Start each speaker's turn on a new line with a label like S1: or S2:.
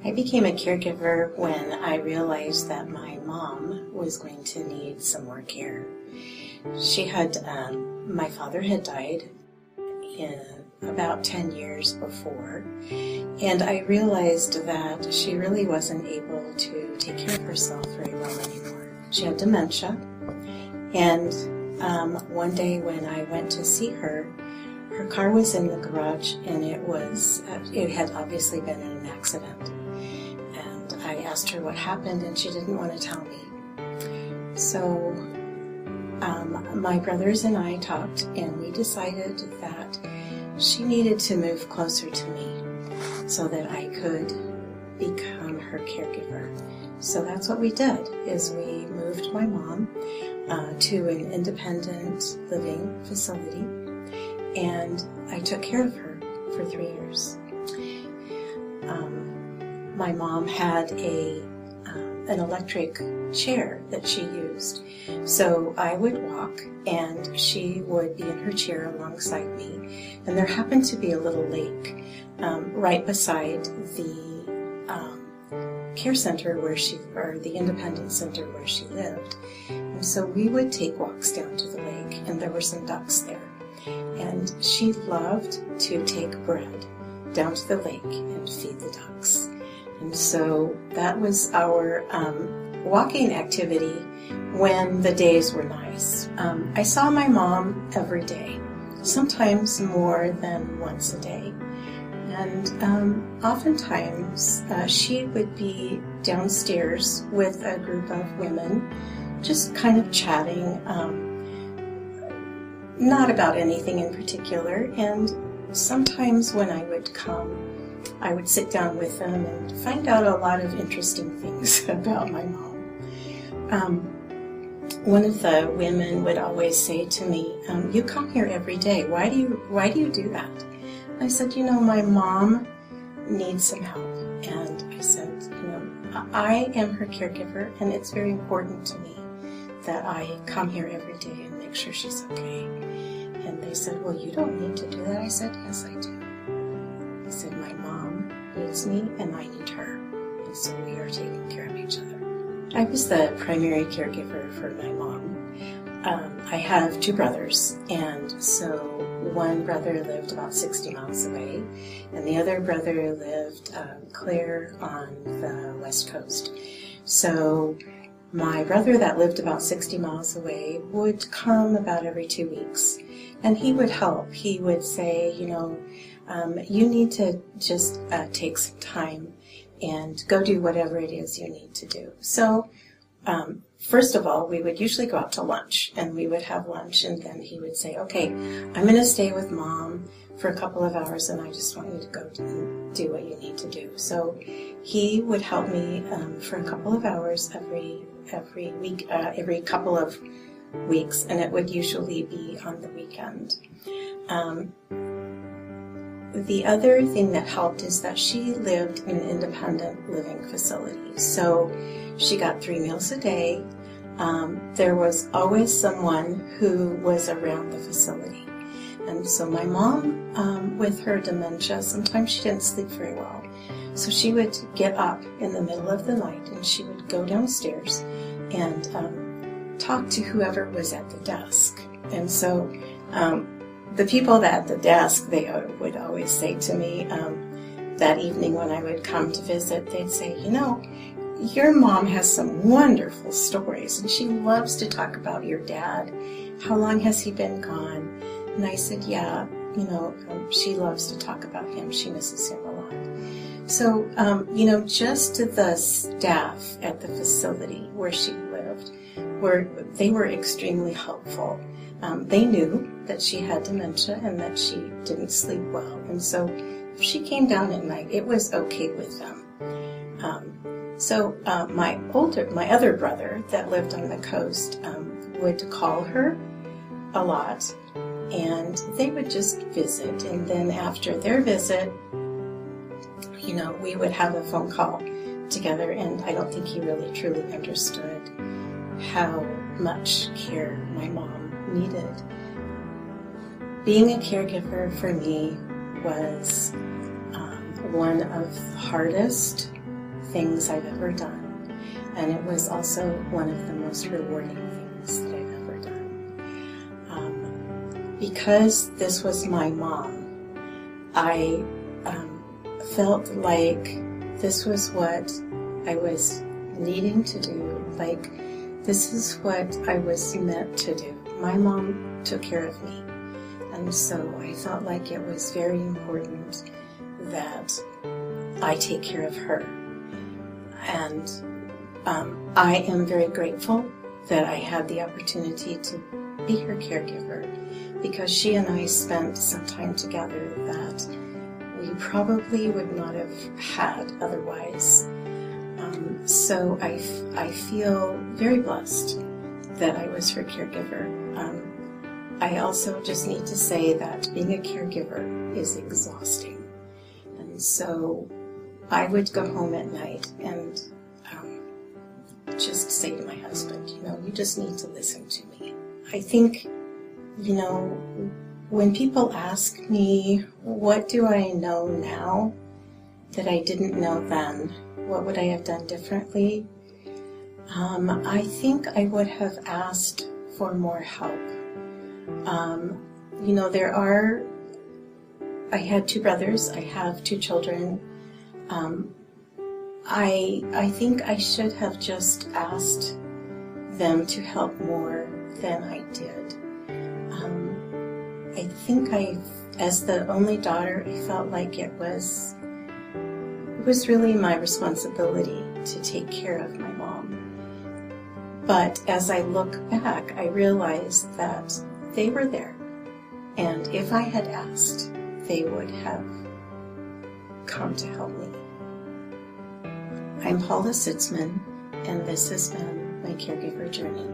S1: I became a caregiver when I realized that my mom was going to need some more care. My father had died in about 10 years before, and I realized that she really wasn't able to take care of herself very well anymore. She had dementia, and one day when I went to see her, her car was in the garage, and it had obviously been in an accident. And I asked her what happened, and she didn't want to tell me. So my brothers and I talked, and we decided that she needed to move closer to me so that I could become her caregiver. So that's what we did, is we moved my mom to an independent living facility, and I took care of her for 3 years. My mom had an electric chair that she used. So I would walk, and she would be in her chair alongside me. And there happened to be a little lake right beside the care center or the independent center where she lived. And so we would take walks down to the lake, and there were some ducks there. And she loved to take bread down to the lake and feed the ducks. And so that was our walking activity when the days were nice. I saw my mom every day, sometimes more than once a day. And oftentimes she would be downstairs with a group of women, just kind of chatting, not about anything in particular. And sometimes when I would come, I would sit down with them and find out a lot of interesting things about my mom. One of the women would always say to me, "You come here every day. Why do you do that?" I said, "My mom needs some help." And I said, I am her caregiver, and it's very important to me that I come here every day and make sure she's okay. And they said, "Well, you don't need to do that." I said, "Yes, I do." I said, "My mom needs me, and I need her, and so we are taking care of each other." I was the primary caregiver for my mom. I have 2 brothers, and so one brother lived about 60 miles away, and the other brother lived clear on the west coast. So my brother that lived about 60 miles away would come about every 2 weeks, and he would help. He would say, you need to just take some time and go do whatever it is you need to do. So first of all, we would usually go out to lunch, and we would have lunch, and then he would say, "Okay, I'm going to stay with Mom for a couple of hours, and I just want you to go do what you need to do." So he would help me for a couple of hours every week, every couple of weeks, and it would usually be on the weekend. The other thing that helped is that she lived in an independent living facility. So she got 3 meals a day. There was always someone who was around the facility. And so my mom, with her dementia, sometimes she didn't sleep very well. So she would get up in the middle of the night, and she would go downstairs and talk to whoever was at the desk. And so the people at the desk, they would always say to me that evening when I would come to visit, they'd say, "Your mom has some wonderful stories, and she loves to talk about your dad. How long has he been gone?" And I said, "Yeah, she loves to talk about him. She misses him a lot." So, just the staff at the facility where she lived, they were extremely helpful. They knew that she had dementia and that she didn't sleep well. And so if she came down at night, it was okay with them. So my other brother that lived on the coast would call her a lot, and they would just visit. And then after their visit, we would have a phone call together, and I don't think he really truly understood how much care my mom needed. Being a caregiver for me was one of the hardest things I've ever done. And it was also one of the most rewarding things that I've ever done. Because this was my mom, I felt like this was what I was needing to do, like this is what I was meant to do. My mom took care of me, and so I felt like it was very important that I take care of her. And I am very grateful that I had the opportunity to be her caregiver, because she and I spent some time together that we probably would not have had otherwise. So I feel very blessed that I was her caregiver. I also just need to say that being a caregiver is exhausting. And so I would go home at night and just say to my husband, you just need to listen to me. I think, when people ask me, what do I know now that I didn't know then? What would I have done differently? I think I would have asked for more help. I had 2 brothers, I have 2 children. I think I should have just asked them to help more than I did. I think as the only daughter, I felt like it was really my responsibility to take care of my mom. But as I look back, I realized that they were there. And if I had asked, they would have come to help me. I'm Paula Sitzman, and this has been my caregiver journey.